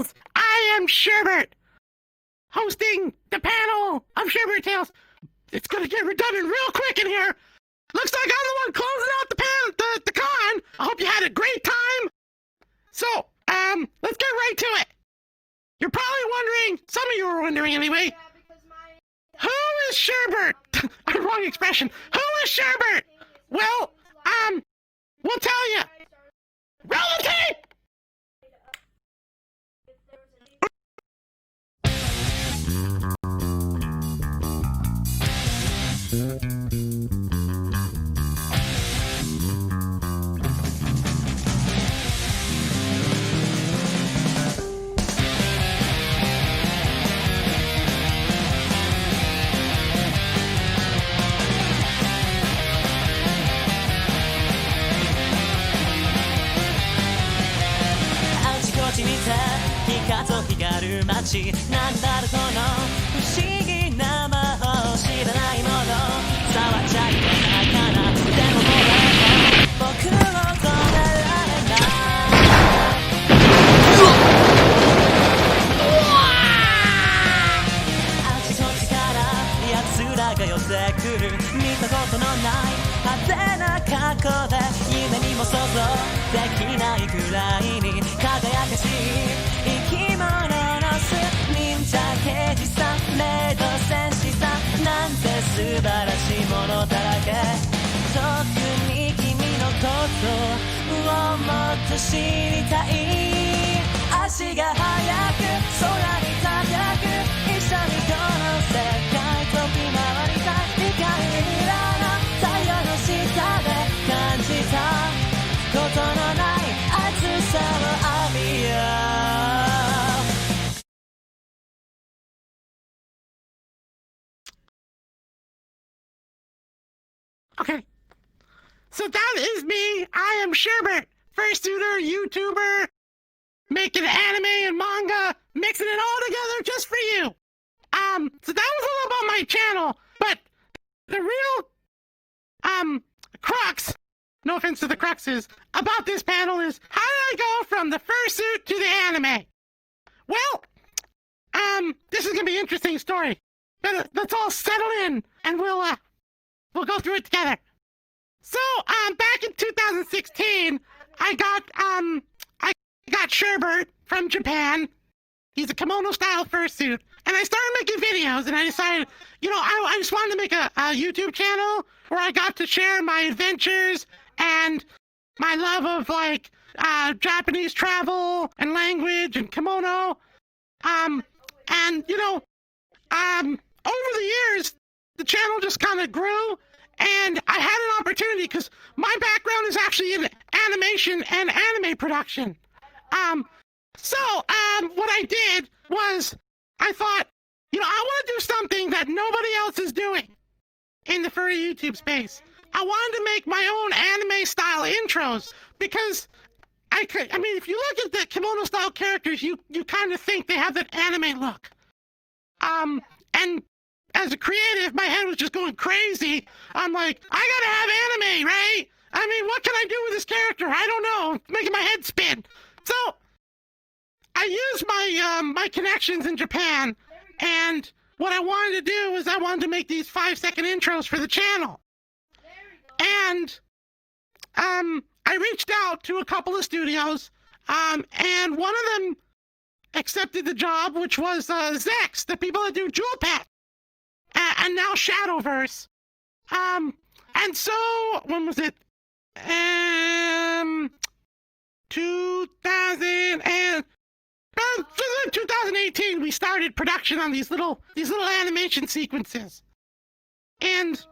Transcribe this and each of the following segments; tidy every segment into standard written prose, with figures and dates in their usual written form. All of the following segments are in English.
Tales. I am Sherbert, hosting the panel of Sherbert Tales. It's gonna get redundant real quick in here. Looks like I'm the one closing out the con. I hope you had a great time. So, let's get right to it. You're probably wondering, some of you are wondering anyway, who is Sherbert? Wrong expression. Who is Sherbert? Well, we'll tell you. Roll the tape!光る街なんだろこの不思議な魔法知らないもの触っちゃいけないかなでももう僕を止められないあちこちから奴らが寄ってくる見たことのない派手な格好で夢にも想像できないくらいに輝かしい生き物の巣忍者刑事さんメイド戦士さんなんて素晴らしいものだらけ特に君のことをもっと知りたい足が速く空に高く一緒にこの世界飛び回りたい光る太陽の下で感じたことのない熱さを浴びようOkay, so that is me. I am Sherbert, fursuiter, YouTuber, making anime and manga, mixing it all together just for you. So that was a little about my channel, but the real, crux, no offense to the cruxes, about this panel is how did I go from the fursuit to the anime? Well, this is gonna be an interesting story. Let's all settle in and we'll go through it together. So, back in 2016, I got Sherbert from Japan. He's a kimono-style fursuit. And I started making videos, and I decided, I just wanted to make a YouTube channel where I got to share my adventures and my love of, Japanese travel and language and kimono. Over the years, the channel just kind of grew, and I had an opportunity because my background is actually in animation and anime production. So what I did was I thought, I want to do something that nobody else is doing in the furry YouTube space. I wanted to make my own anime-style intros because if you look at the kimono-style characters, you kind of think they have that anime look. And as a creative, my head was just going crazy. I'm like, I gotta have anime, right? What can I do with this character? I don't know. It's making my head spin. So, I used my connections in Japan, and what I wanted to do is I wanted to make these 5-second intros for the channel. And, I reached out to a couple of studios, and one of them accepted the job, which was, Zex, the people that do Jewel Pet. And now Shadowverse. And so, when was it? 2018, we started production on these little animation sequences. And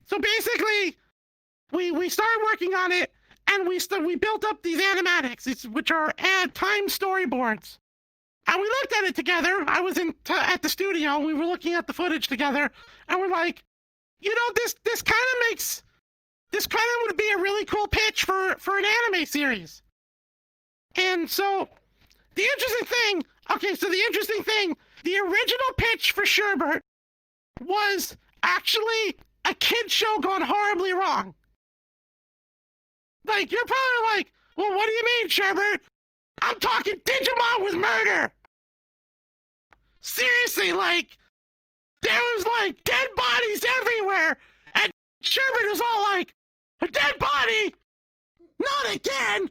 so basically, we started working on it, and we built up these animatics, which are time storyboards. And we looked at it together. I was at the studio. We were looking at the footage together, and we're like, this kind of would be a really cool pitch for an anime series. And so, the interesting thing, the original pitch for Sherbert was actually a kid's show gone horribly wrong. Like, you're probably like, Well, what do you mean, Sherbert? I'm talking Digimon with murder! Seriously, like, there was, like, dead bodies everywhere, and Sherbert was all like, a dead body? Not again!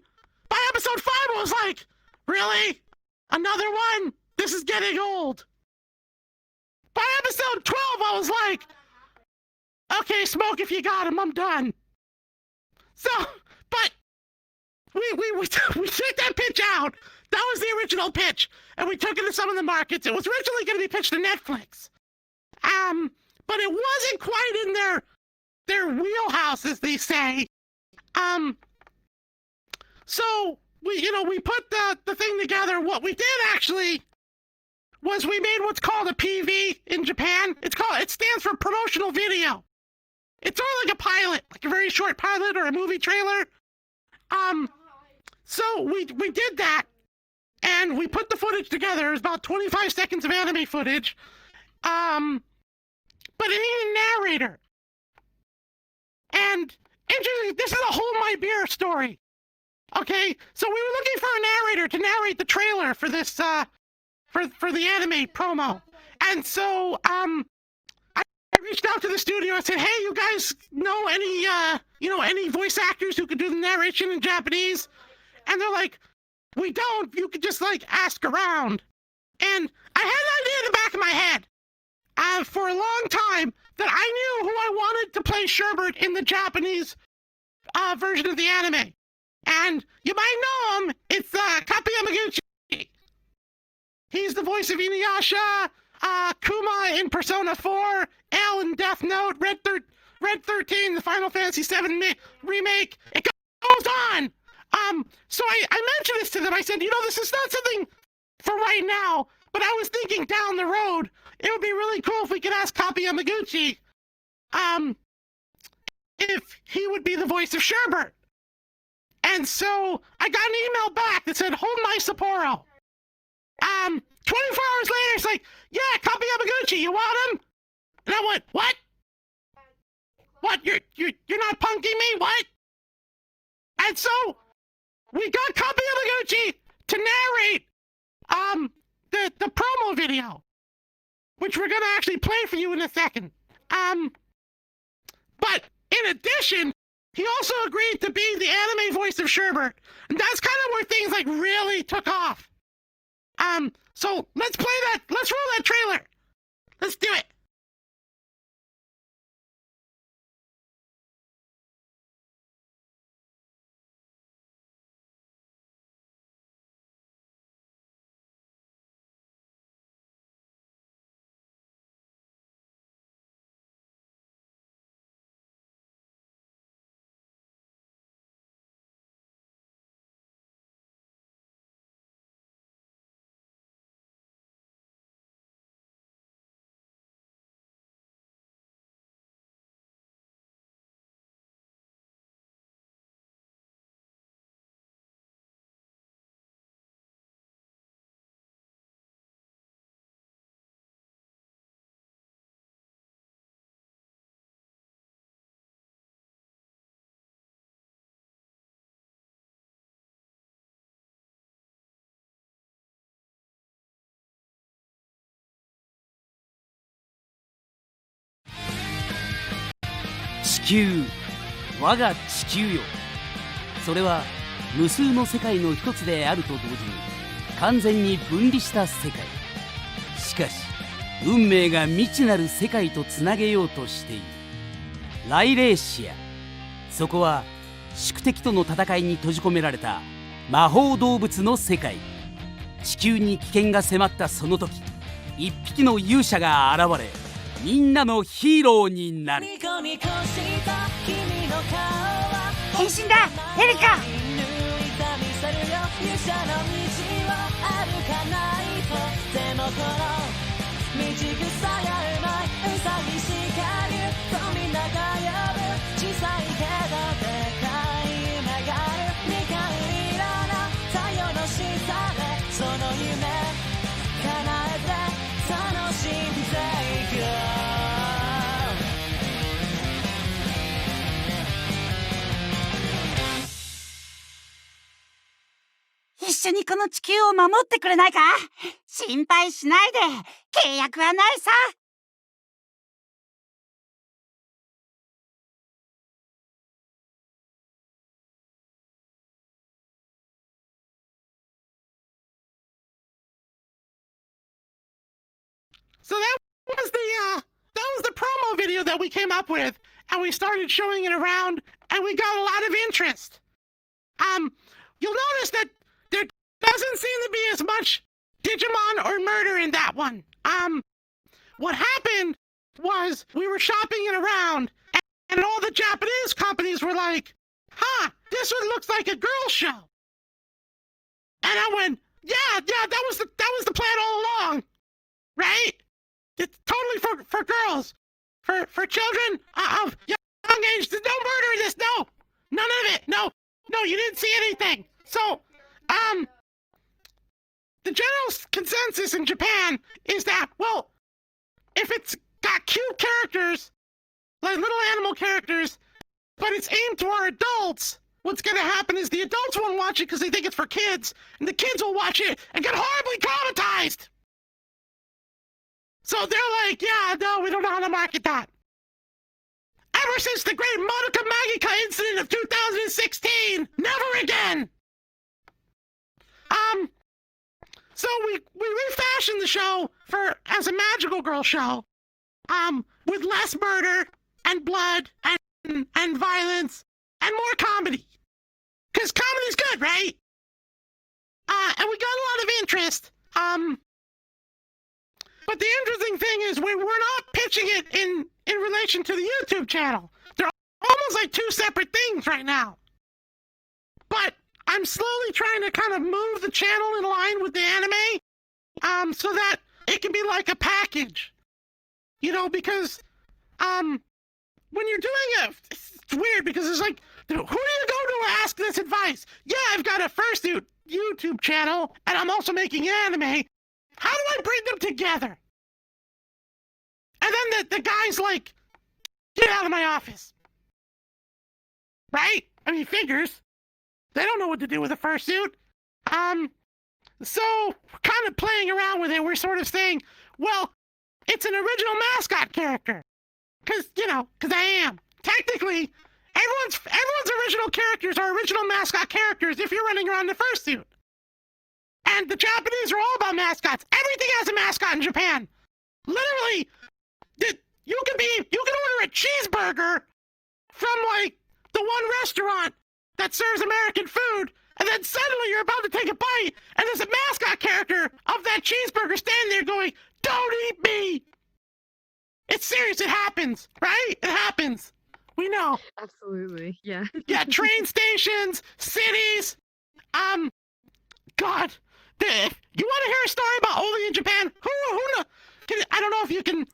By episode 5, I was like, really? Another one? This is getting old. By episode 12, I was like, okay, smoke if you got him, I'm done. So, but we took that pitch out. That was the original pitch, and we took it to some of the markets. It was originally going to be pitched to Netflix. But it wasn't quite in their wheelhouse, as they say. So we put the thing together. What we did actually was we made what's called a PV in Japan. It stands for promotional video. It's sort of like a pilot, like a very short pilot or a movie trailer. So we did that, and we put the footage together. It was about 25 seconds of anime footage. But it needed a narrator. And interesting, this is a Hold My Beer story. Okay, so we were looking for a narrator to narrate the trailer for this, for the anime promo. And so, I reached out to the studio and said, hey, you guys know any voice actors who could do the narration in Japanese? And they're like, we don't, you could just, like, ask around. And I had an idea in the back of my head, for a long time, that I knew who I wanted to play Sherbert in the Japanese, version of the anime. And you might know him, it's, Kapi Yamaguchi. He's the voice of Inuyasha, Kuma in Persona 4, L in Death Note, Red 13, the Final Fantasy VII remake. It goes on. So I mentioned this to them. I said, this is not something for right now, but I was thinking down the road, it would be really cool if we could ask Kapi Yamaguchi, if he would be the voice of Sherbert. And so I got an email back that said, hold my Sapporo. 24 hours later, it's like, yeah, Kapi Yamaguchi, you want him? And I went, what? What, you're not punking me, what? And so, we got Kapi Yamaguchi to narrate, the promo video, which we're gonna actually play for you in a second. But, in addition, he also agreed to be the anime voice of Sherbert. And that's kind of where things, like, really took off. So let's play that. Let's roll that trailer. Let's do it.地球、我が地球よ。それは無数の世界の一つであると同時に完全に分離した世界。しかし運命が未知なる世界とつなげようとしている。ライレーシア、そこは宿敵との戦いに閉じ込められた魔法動物の世界。地球に危険が迫ったその時、一匹の勇者が現れ、みんなのヒーローになる。変身だ、エリカ。緒にこの地球を守ってくれないか？心配しないで。契約はないさ。So that was the promo video that we came up with, and we started showing it around, and we got a lot of interest. You'll notice that there doesn't seem to be as much Digimon or murder in that one. What happened was we were shopping it around, and all the Japanese companies were like, huh, this one looks like a girl show. And I went, yeah, that was the plan all along, right? It's totally for girls, for children of young age. There's no murder in this, no, none of it, no, you didn't see anything. So, the general consensus in Japan is that, well, if it's got cute characters, like little animal characters, but it's aimed toward adults, what's gonna happen is the adults won't watch it because they think it's for kids, and the kids will watch it and get horribly traumatized. So they're like, yeah, no, we don't know how to market that. Ever since the great Monica Magica incident of 2016, never again. So we refashioned the show as a magical girl show, with less murder and blood and violence and more comedy. 'Cause comedy's good, right? And we got a lot of interest. But the interesting thing is we're not pitching it in relation to the YouTube channel. They're almost like two separate things right now. But I'm slowly trying to kind of move the channel in line with the anime, so that it can be like a package. You know, because when you're doing it, it's weird because it's like, who do you go to ask this advice? Yeah, I've got a Fursuit YouTube channel, and I'm also making anime. How do I bring them together? And then the guy's like, get out of my office. Right? I mean, figures. They don't know what to do with a fursuit. So, kind of playing around with it, we're sort of saying, well, it's an original mascot character. Because I am. Technically, everyone's original characters are original mascot characters if you're running around in a fursuit. And the Japanese are all about mascots. Everything has a mascot in Japan. Literally, you can order a cheeseburger from like the one restaurant that serves American food, and then suddenly you're about to take a bite, and there's a mascot character of that cheeseburger standing there going, "Don't eat me!" It's serious. It happens, right? It happens. We know. Absolutely, yeah. Yeah, train stations, cities. God. You want to hear a story about only in Japan? Who I don't know if you can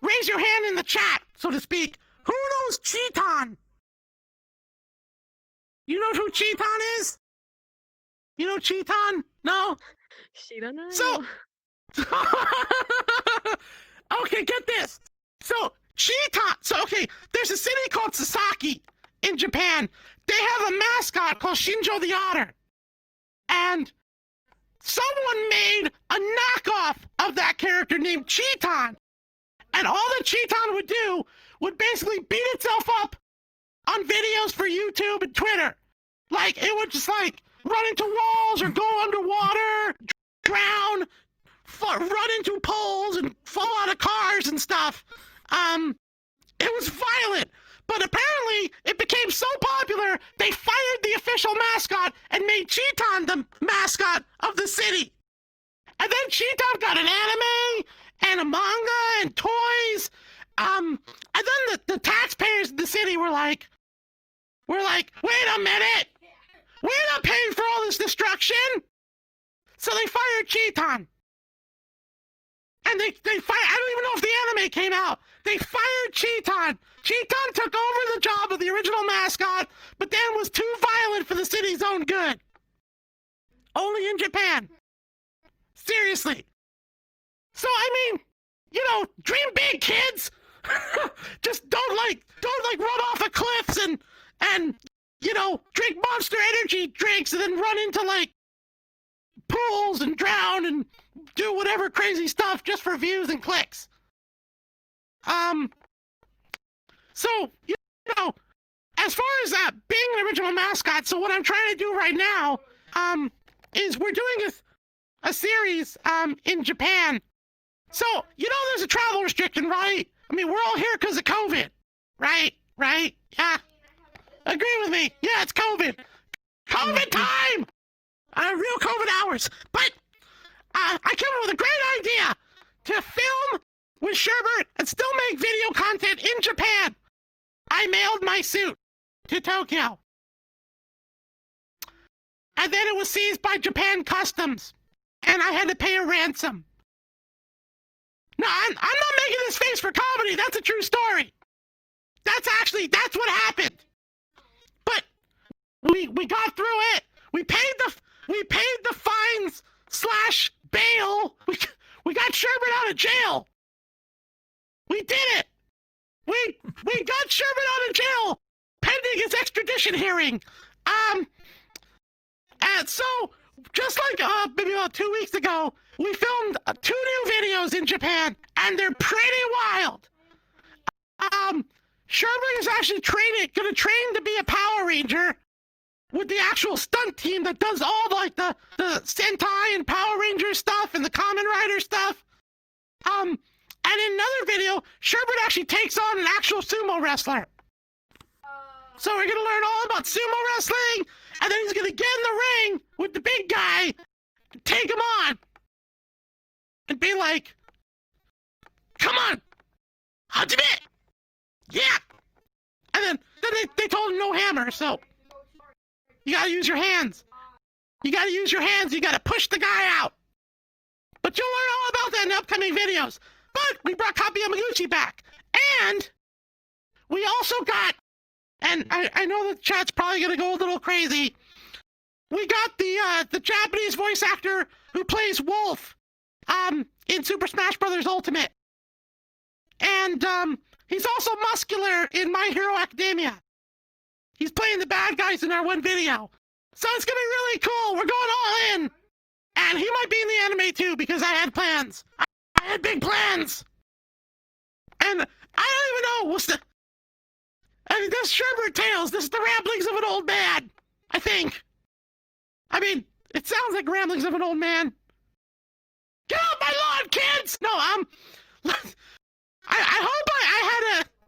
raise your hand in the chat, so to speak. Who knows Cheeton? You know who Cheeton is? You know Cheeton? No? Shiranai. So, okay, get this. So, Cheeton, there's a city called Sasaki in Japan. They have a mascot called Shinjo the Otter. And someone made a knockoff of that character named Cheeton. And all that Cheeton would do would basically beat itself up on videos for YouTube and Twitter. Like, it would just, like, run into walls or go underwater, drown, run into poles and fall out of cars and stuff. It was violent. But apparently, it became so popular, they fired the official mascot and made Cheeton the mascot of the city. And then Cheeton got an anime and a manga and toys. And then the taxpayers in the city were like, wait a minute. We're not paying for all this destruction. So they fired Cheeton. And they fired, I don't even know if the anime came out. They fired Cheeton. Cheeton took over the job of the original mascot, but then was too violent for the city's own good. Only in Japan. Seriously. So, I mean, dream big, kids. Just don't run off the cliffs and drink Monster Energy drinks and then run into, pools and drown and do whatever crazy stuff just for views and clicks. So, you know, as far as being an original mascot, so what I'm trying to do right now, is we're doing a series, in Japan. So, you know there's a travel restriction, right? I mean, we're all here because of COVID, right? Right? Yeah. Agree with me. Yeah, it's COVID. COVID time! Real COVID hours. But, I came up with a great idea to film with Sherbert and still make video content in Japan. I mailed my suit to Tokyo. And then it was seized by Japan Customs. And I had to pay a ransom. No, I'm not making this face for comedy. That's a true story. That's what happened. But we got through it. We paid the fines / bail. We got Sherbert out of jail. We did it. We got Sherbert out of jail pending his extradition hearing. And so just like maybe about 2 weeks ago, we filmed 2 new videos in Japan, and they're pretty wild. Sherbert is actually gonna train to be a Power Ranger with the actual stunt team that does all like the Sentai and Power Ranger stuff and the Kamen Rider stuff. And in another video, Sherbert actually takes on an actual sumo wrestler. So we're gonna learn all about sumo wrestling, and then he's gonna get in the ring with the big guy, and take him on, and be like, "Come on, Hajime! Yeah!" And then they told him no hammer, so you gotta use your hands. You gotta push the guy out. But you'll learn all about that in upcoming videos. But we brought Kapi Yamaguchi back. And we also got, and I know the chat's probably gonna go a little crazy, we got the Japanese voice actor who plays Wolf in Super Smash Bros. Ultimate. And he's also muscular in My Hero Academia. He's playing the bad guys in our one video. So it's gonna be really cool. We're going all in. And he might be in the anime too, because I had plans. I had big plans. And I don't even know this Sherbert Tales. This is the ramblings of an old man, I think. I mean, it sounds like ramblings of an old man. Get off my lawn, kids! No, I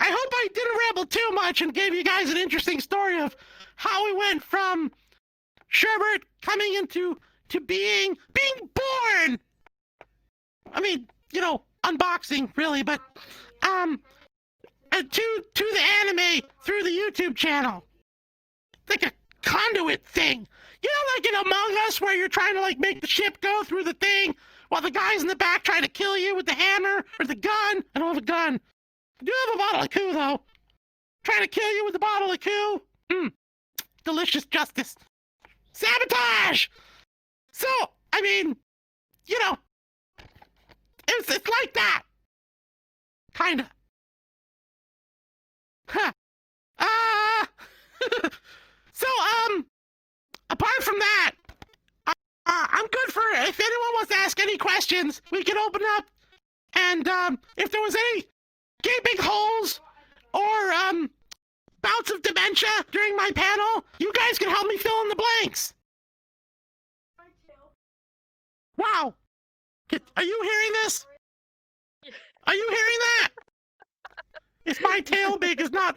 hope I didn't ramble too much and gave you guys an interesting story of how we went from Sherbert coming into being born. I mean, you know, unboxing really, but to the anime through the YouTube channel, like a conduit thing. You know, like in Among Us, where you're trying to like make the ship go through the thing while the guy's in the back trying to kill you with the hammer or the gun. I don't have a gun. I do have a bottle of Coup though. Trying to kill you with a bottle of Coup. Delicious justice. Sabotage! So, I mean, you know, it's like that. Kinda. Huh. So, apart from that, I'm good for, if anyone wants to ask any questions, we can open up, and, if there was any gaping holes, or, bouts of dementia during my panel, you guys can help me fill in the blanks. Wow. Are you hearing this? Are you hearing that? Is my tail big? Is not.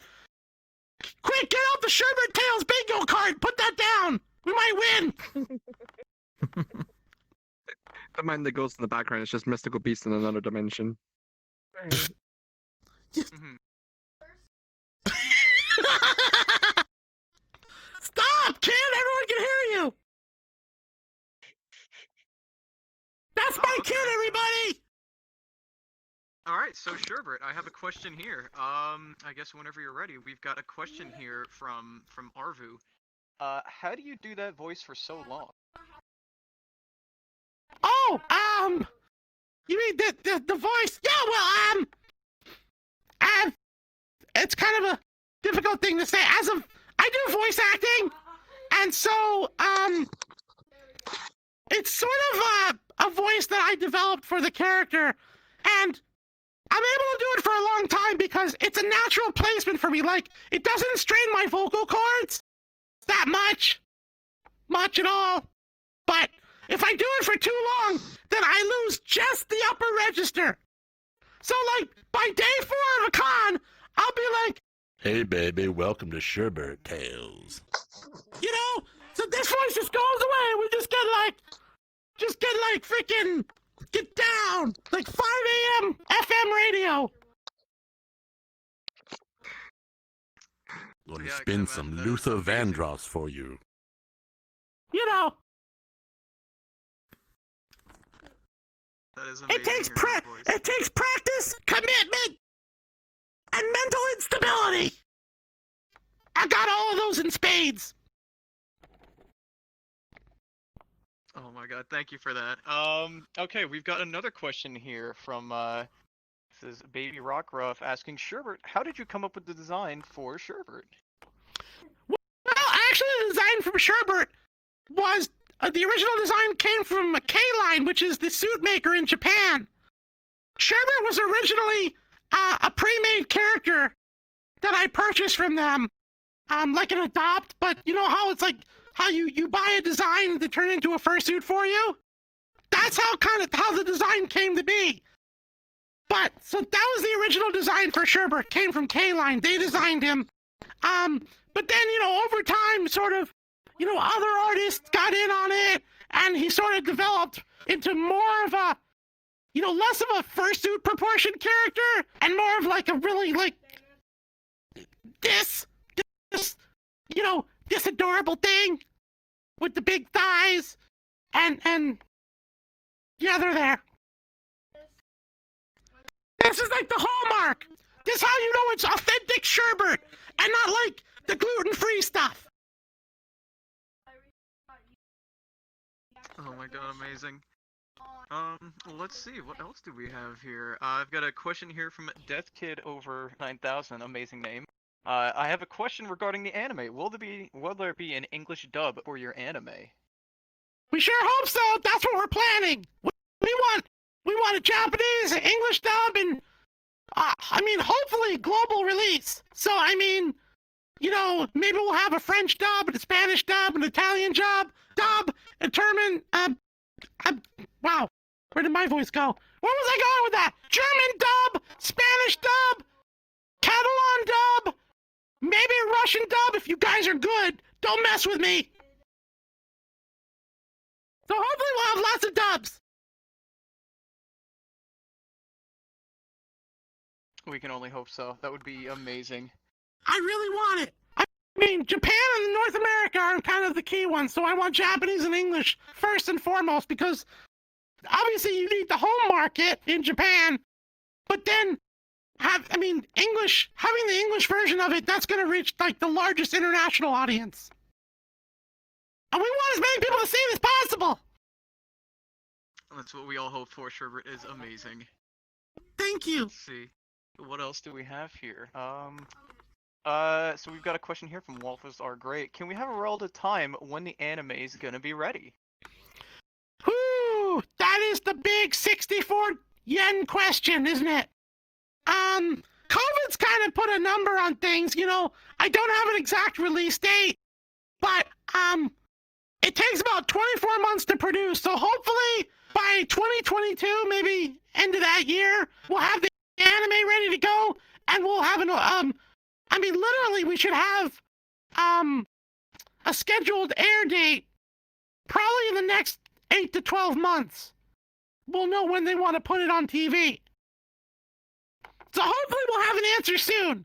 Quick, get out the Sherbert Tails bingo card. Put that down. We might win. The man that goes in the background is just mystical beast in another dimension. Stop, kid. Everyone can hear you. That's my kid, everybody. All right, so Sherbert, I have a question here. I guess whenever you're ready, we've got a question here from Arvu. How do you do that voice for so long? Oh, you mean the voice? Yeah, well, it's kind of a difficult thing to say. I do voice acting, and so, it's sort of a voice that I developed for the character, and I'm able to do it for a long time because it's a natural placement for me. Like, it doesn't strain my vocal cords that much at all. But if I do it for too long, then I lose just the upper register. So, like, by day 4 of a con, I'll be like, "Hey, baby, welcome to Sherbert Tales." you know, so this voice just goes away. We just get like freaking get down, like 5 a.m. FM radio. Gonna Yeah, I spin can some imagine that. Luther Vandross for you. You know, That is amazing. it takes hearing that voice. it takes practice, commitment, and mental instability. I got all of those in spades. Oh my god, thank you for that. Okay, we've got another question here from this is Baby Rock Ruff asking Sherbert, how did you come up with the design for Sherbert? Well, actually, the design from Sherbert was the original design came from K-Line, which is the suit maker in Japan. Sherbert was originally a pre-made character that I purchased from them, like an adopt. But you know how it's like how you buy a design to turn into a fursuit for you? That's how the design came to be. But so that was the original design for Sherbert. Came from K-Line. They designed him. But then over time, sort of, other artists got in on it, and he sort of developed into more of a, less of a fursuit proportion character, and more of like a really like this adorable thing with the big thighs, and yeah, they're there. This is like the hallmark. This is how you know it's authentic Sherbert, and not like the gluten-free stuff. Oh my god, amazing. Let's see, what else do we have here? I've got a question here from Death Kid over 9000, amazing name. I have a question regarding the anime. Will there be an English dub for your anime? We sure hope so. That's what we're planning. We want a Japanese, an English dub, and hopefully global release. So maybe we'll have a French dub, and a Spanish dub, an Italian dub, a German. Wow, where did my voice go? Where was I going with that? German dub, Spanish dub, Catalan dub, maybe a Russian dub. If you guys are good, don't mess with me. So hopefully we'll have lots of dubs. We can only hope so. That would be amazing. I really want it. Japan and North America are kind of the key ones, so I want Japanese and English first and foremost, because obviously you need the home market in Japan, but then having the English version of it, that's going to reach like the largest international audience. And we want as many people to see it as possible. That's what we all hope for. Sherbert is amazing. Thank you. Let's see. What else do we have here? So we've got a question here from Wolfers Are Great. Can we have a relative time when the anime is gonna be ready? Whoo! That is the big 64 yen question, isn't it? COVID's kind of put a number on things, I don't have an exact release date, but, it takes about 24 months to produce, so hopefully by 2022, maybe end of that year, we'll have the anime ready to go, and we'll have literally we should have, a scheduled air date probably in the next 8 to 12 months. We'll know when they want to put it on TV. So hopefully we'll have an answer soon.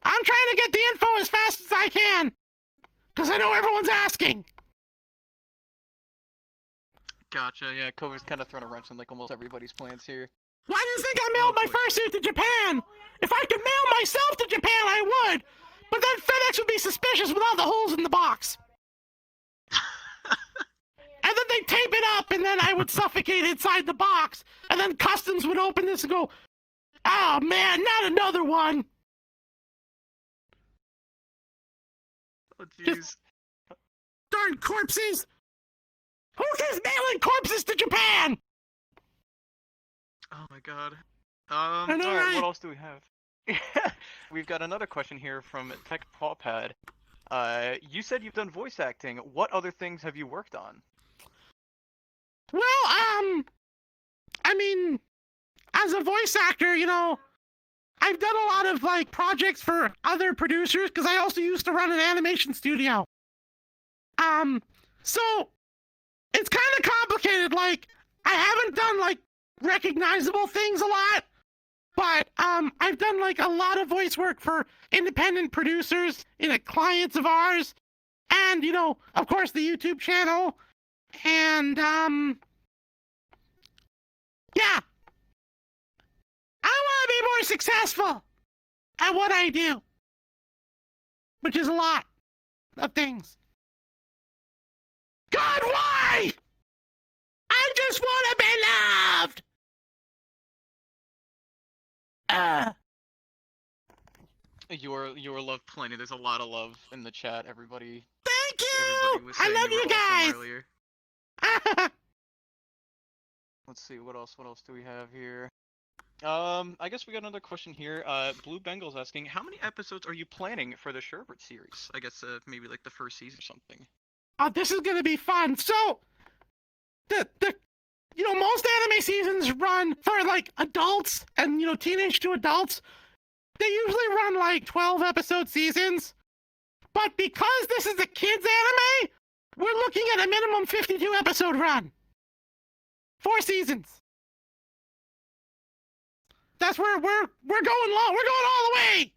I'm trying to get the info as fast as I can, because I know everyone's asking. Gotcha, yeah, COVID's kind of thrown a wrench in like almost everybody's plans here. Why do you think I mailed my fursuit to Japan? If I could mail myself to Japan, I would. But then FedEx would be suspicious with all the holes in the box. And then they'd tape it up, and then I would suffocate inside the box. And then customs would open this and go, oh man, not another one. Oh jeez. Darn corpses. Who keeps mailing corpses to Japan? Oh my god. I know, Alright, right? what else do we have? We've got another question here from Tech Pawpad. You said you've done voice acting. What other things have you worked on? Well, I mean, as a voice actor, you know, I've done a lot of like projects for other producers because I also used to run an animation studio. So it's kind of complicated. Like, I haven't done like recognizable things a lot, but I've done like a lot of voice work for independent producers, clients of ours, and you know, of course, the YouTube channel, and yeah. I want to be more successful at what I do, which is a lot of things. God, why? I just want to be loved. You're loved plenty. There's a lot of love in the chat. Everybody. Thank Everybody you. was I saying love you you were awesome guys. earlier. Let's see, what else do we have here? I guess we got another question here. Blue Bengal's asking, how many episodes are you planning for the Sherbert series? I guess maybe like the first season or something. Oh, this is gonna be fun. So, you know, most anime seasons run for like adults and, you know, teenage to adults. They usually run like 12 episode seasons. But because this is a kids anime, we're looking at a minimum 52 episode run. 4 seasons. That's where we're going long. We're going all the way.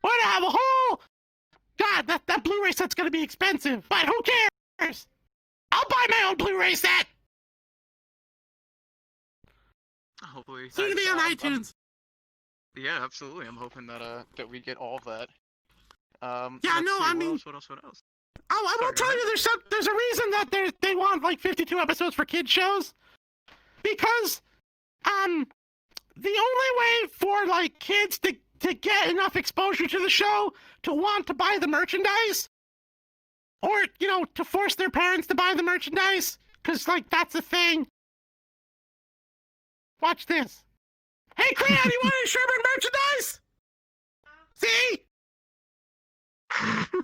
We're gonna have a whole. God, that Blu-ray set's gonna be expensive, but who cares? I'll buy my own Blu-ray set. Hopefully. Soon to be on iTunes. Yeah, absolutely. I'm hoping that that we get all of that. Yeah, let's no, see, I mean, what else? I will tell you, there's a reason that they want like 52 episodes for kids shows, because the only way for like kids to get enough exposure to the show to want to buy the merchandise, or you know, to force their parents to buy the merchandise, because like that's a thing. Watch this. Hey, Crayon, you want any Sherbert merchandise? See?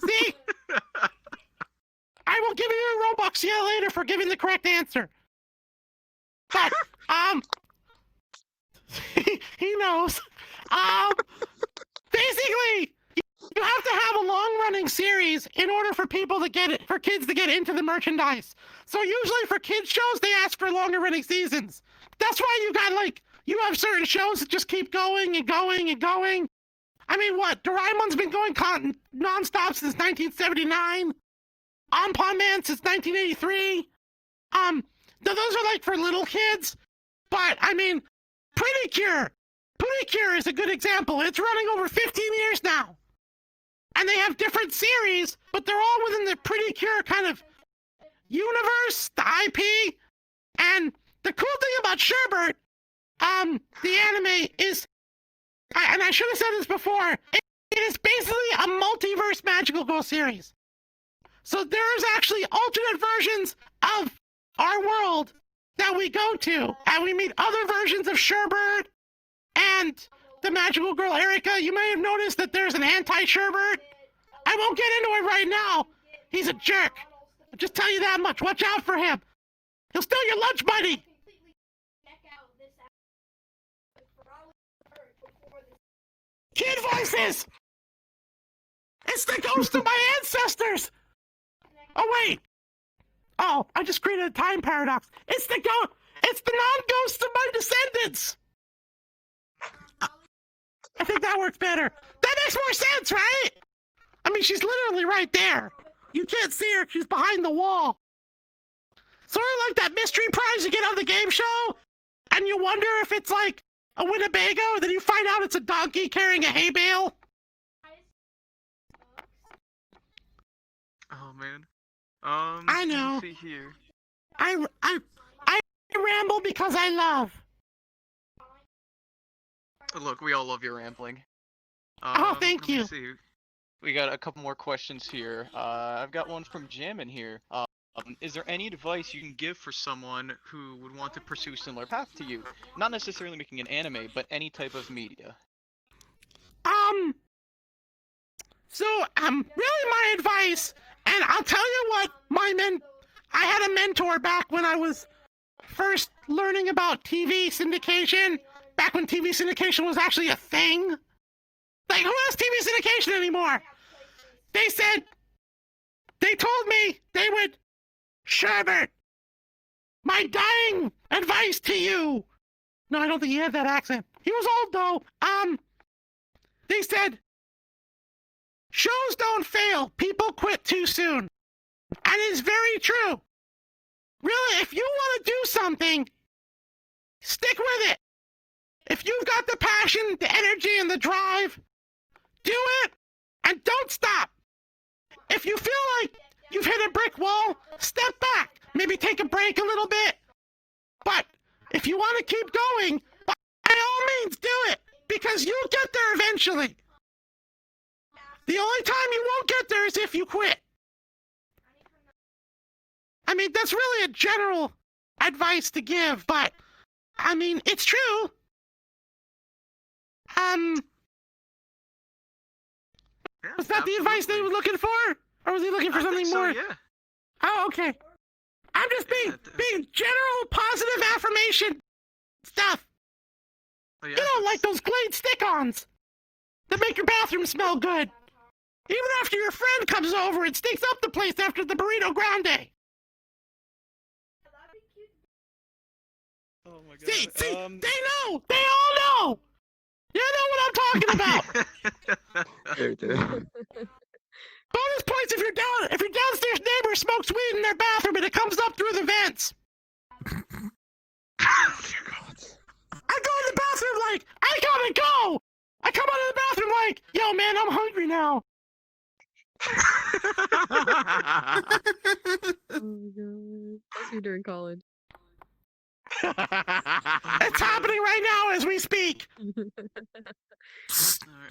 See? I will give you a Robux later for giving the correct answer. But, he knows. Basically, you have to have a long-running series in order for people to get it, for kids to get into the merchandise. So usually for kids shows, they ask for longer-running seasons. That's why you got like, you have certain shows that just keep going and going and going. I mean, what? Doraemon's been going non-stop since 1979. Anpan Man since 1983. Those are like for little kids. But, I mean, Pretty Cure. Pretty Cure is a good example. It's running over 15 years now. And they have different series, but they're all within the Pretty Cure kind of universe, the IP. And the cool thing about Sherbert, the anime is, and I should have said this before, it is basically a multiverse magical girl series. So there's actually alternate versions of our world that we go to, and we meet other versions of Sherbert and the magical girl Erica. You may have noticed that there's an anti-Sherbert. I won't get into it right now. He's a jerk. I'll just tell you that much. Watch out for him. He'll steal your lunch money. Kid voices! It's the ghost of my ancestors! Oh, wait! Oh, I just created a time paradox. It's the non-ghost of my descendants! I think that works better. That makes more sense, right? I mean, she's literally right there. You can't see her, she's behind the wall. Sort of like that mystery prize you get on the game show, and you wonder if it's like a Winnebago, then you find out it's a donkey carrying a hay bale. Oh man. I know. Let's see here. I ramble because I love. Look, we all love your rambling. Oh, thank you. See. We got a couple more questions here. I've got one from Jim in here. Is there any advice you can give for someone who would want to pursue a similar path to you? Not necessarily making an anime, but any type of media. Really my advice, and I'll tell you what, I had a mentor back when I was first learning about TV syndication, back when TV syndication was actually a thing. Like, who has TV syndication anymore? They told me they would, Sherbert, my dying advice to you. No, I don't think he had that accent. He was old though. They said, shows don't fail, people quit too soon. And it's very true. Really, if you want to do something, stick with it. If you've got the passion, the energy, and the drive, do it, and don't stop. If you feel like you've hit a brick wall, step back. Maybe take a break a little bit. But if you want to keep going, by all means do it, because you'll get there eventually. The only time you won't get there is if you quit. I mean, that's really a general advice to give, but, I mean, it's true. Was that the advice they were looking for? Or was he looking for something more? Yeah. Oh, okay. I'm just being general positive affirmation stuff. Oh, yeah, You know, like those Glade stick-ons that make your bathroom smell good. Even after your friend comes over and stinks up the place after the burrito grande. Oh my god. See, they know! They all know! You know what I'm talking about! Bonus points if your downstairs neighbor smokes weed in their bathroom and it comes up through the vents. I go in the bathroom like, I gotta go! I come out of the bathroom like, yo man, I'm hungry now. Oh my god. How's you during college? It's happening right now as we speak. Alright,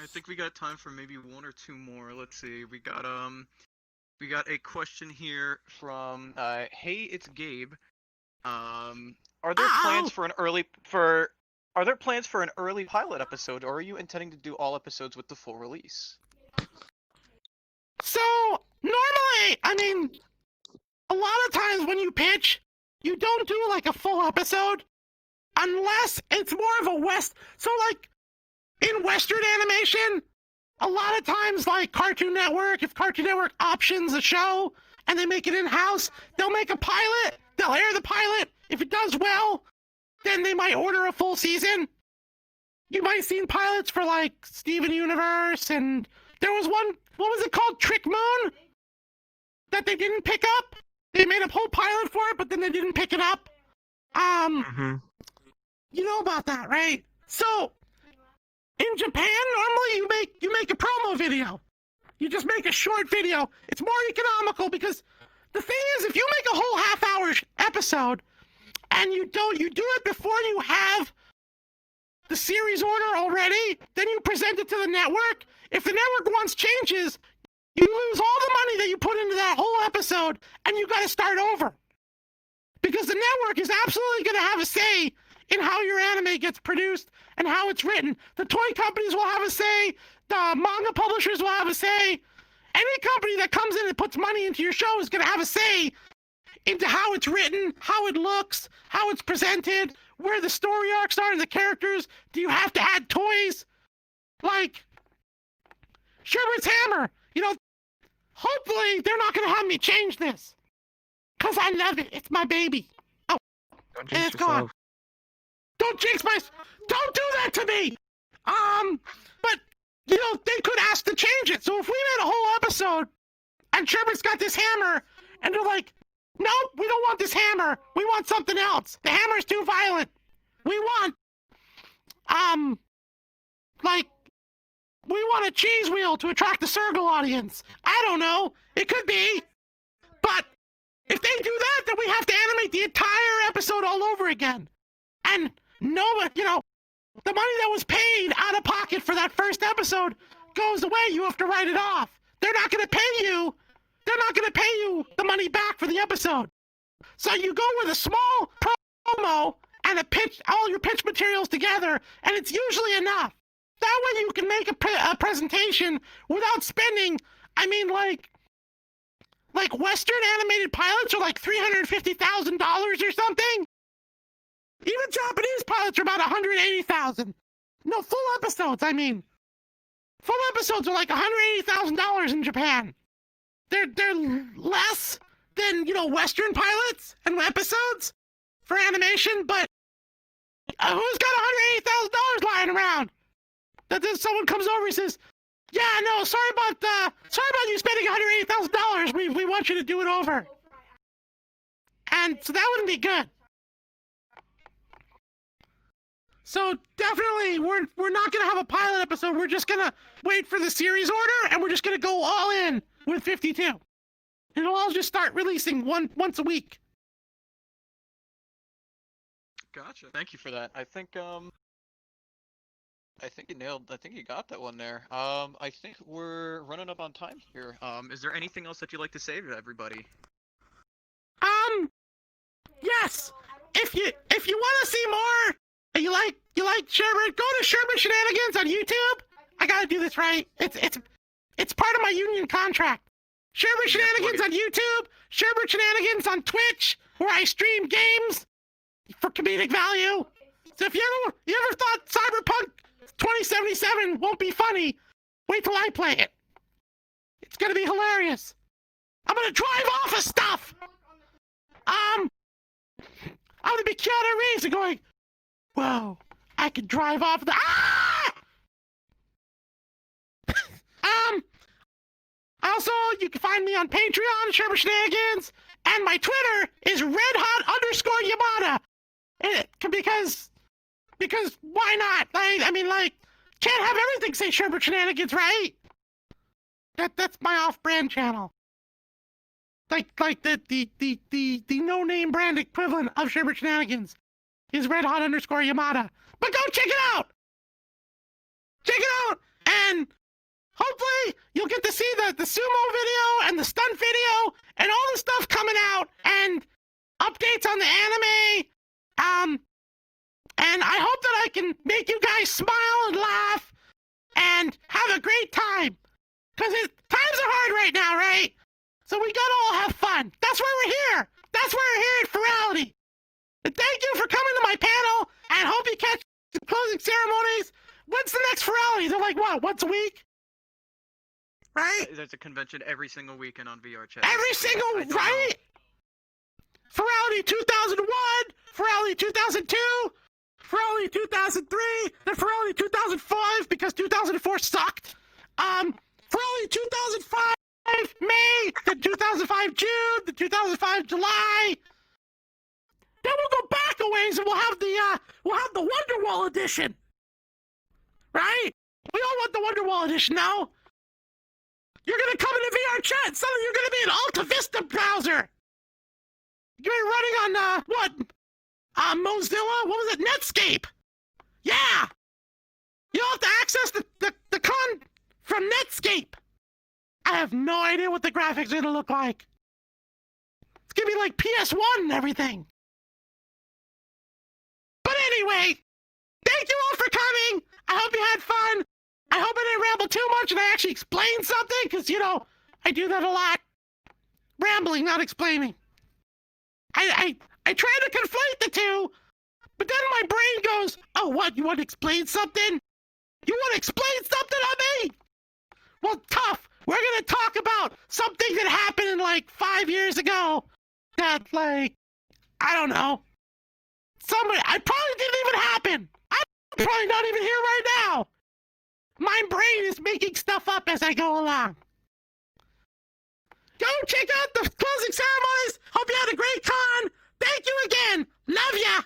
I think we got time for maybe one or two more. Let's see. We got a question here from hey, it's Gabe. Are there plans for an early pilot episode, or are you intending to do all episodes with the full release? So, normally, I mean, a lot of times when you pitch, you don't do like a full episode unless it's more of a so like in Western animation, a lot of times like Cartoon Network, if Cartoon Network options a show and they make it in-house, they'll make a pilot, they'll air the pilot. If it does well, then they might order a full season. You might have seen pilots for like Steven Universe, and there was one, what was it called, Trick Moon? That they didn't pick up. They made a whole pilot for it, but then they didn't pick it up. You know about that, right? So, in Japan, normally you make a promo video. You just make a short video. It's more economical because the thing is, if you make a whole half-hour episode and you do it before you have the series order already, then you present it to the network. If the network wants changes, you lose all the money that you put into that whole episode, and you got to start over. Because the network is absolutely going to have a say in how your anime gets produced and how it's written. The toy companies will have a say. The manga publishers will have a say. Any company that comes in and puts money into your show is going to have a say into how it's written, how it looks, how it's presented, where the story arcs are and the characters. Do you have to add toys? Like Sherbert's hammer. You know, hopefully they're not going to have me change this. Because I love it. It's my baby. Oh, Don't and it's gone. Don't jinx don't do that to me! But, you know, they could ask to change it. So if we made a whole episode and Sherbert's got this hammer and they're like, nope, we don't want this hammer. We want something else. The hammer's too violent. We want, we want a cheese wheel to attract the Circle audience. I don't know. It could be. But if they do that, then we have to animate the entire episode all over again. And no, you know, the money that was paid out of pocket for that first episode goes away. You have to write it off. They're not going to pay you they're not gonna pay you the money back for the episode. So you go with a small promo and all your pitch materials together, and it's usually enough. That way you can make a presentation without spending, I mean, like Western animated pilots are like $350,000 or something. Even Japanese pilots are about $180,000. No, full episodes, I mean. Full episodes are like $180,000 in Japan. They're less than, Western pilots and episodes for animation, but who's got $180,000 lying around? That then someone comes over and says, yeah, no, sorry about you spending $180,000. We want you to do it over. And so that wouldn't be good. So definitely, we're not gonna have a pilot episode. We're just gonna wait for the series order, and we're just gonna go all in with 52. It'll all just start releasing once a week. Gotcha. Thank you for that. I think you nailed. I think you got that one there. I think we're running up on time here. Is there anything else that you'd like to say to everybody? Yes. If you want to see more, and you like Sherbert, go to Sherbert Shenanigans on YouTube. I gotta do this right. It's part of my union contract. Sherbert Shenanigans on YouTube. Sherbert Shenanigans on Twitch, where I stream games for comedic value. So if you ever thought Cyberpunk 2077 won't be funny, wait till I play it. It's gonna be hilarious. I'm gonna drive off of stuff. I'm gonna be Keanu Reeves and going, whoa, I can drive off the Also, you can find me on Patreon, Sherbert Shenanigans, and my Twitter is redhot_Yamada. Because why not? I mean, can't have everything say Sherbert Shenanigans, right? That's my off-brand channel. Like the no-name brand equivalent of Sherbert Shenanigans is redhot_Yamada. But go check it out! Check it out! And hopefully you'll get to see the sumo video and the stunt video and all the stuff coming out and updates on the anime. And I hope that I can make you guys smile and laugh and have a great time. Because times are hard right now, right? So we gotta all have fun. That's why we're here. That's why we're here at Furality. And thank you for coming to my panel, and hope you catch the closing ceremonies. When's the next Furality? They're like, what, once a week? Right? There's a convention every single weekend on VR chat. Every single, right? Furality 2001, Furality 2002, Furality 2003, then Furality 2005 because 2004 sucked. Furality 2005 May, then 2005 June, then 2005 July. Then we'll go back a ways and we'll have the Wonderwall edition. Right? We all want the Wonderwall edition now. You're gonna come into VR chat, suddenly you're gonna be an Alta Vista browser. You're running on Mozilla? What was it? Netscape. Yeah. You'll have to access the con from Netscape. I have no idea what the graphics are gonna look like. It's gonna be like PS1 and everything. But anyway, thank you all for coming. I hope you had fun. I hope I didn't ramble too much and I actually explained something, because, I do that a lot. Rambling, not explaining. I try to conflate the two, but then my brain goes, oh, what, you want to explain something? You want to explain something on me? Well, tough. We're going to talk about something that happened 5 years ago that, I don't know. I probably didn't even happen. I'm probably not even here right now. My brain is making stuff up as I go along. Go check out the closing ceremonies. Hope you had a great con. Thank you again. Love ya.